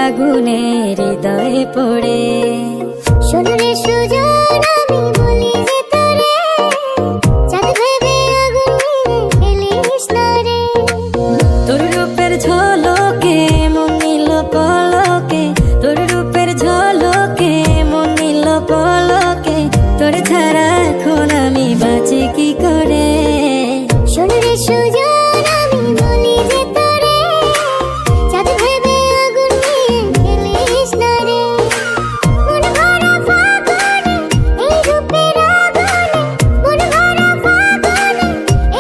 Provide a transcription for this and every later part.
আগুনে হৃদয়ে পড়ে। শোনো রে সুজন আমি বলি যে তোরে, চাঁদ ভেবে আগুন নিয়ে খেলিস না রে। তোর রূপের ঝলকে মন নিল পলকে, তোর রূপের ঝলকে মন নিল পলকে, তোর ছাড়া এখন আমি বাঁচি কি করে। শোনো রে সুজন আমি বলি যে তোরে, চাঁদ ভেবে আগুন নিয়ে খেলিস না রে। মন ভরা ফাগুনে এই রূপের আগুনে, মন ভরা ফাগুনে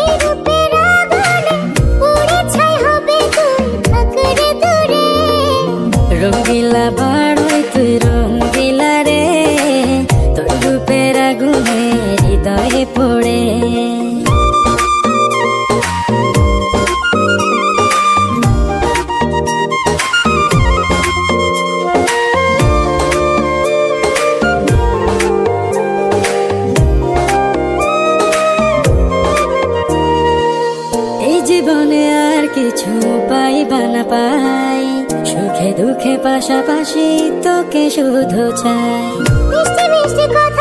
এই রূপের আগুনে, পুড়ে ছাই হবে তুই থাক রে দূরে। রঙ্গিলা বাড়ই তুই রঙ্গিলা রে, তোর রূপের আগুনে হৃদয়ে পড়ে। এই জীবনে আর কিছু পাইবা না পাই, সুখে দুঃখে পাশাপাশি তোকে শুধু চাই। মিষ্টি মিষ্টি কথা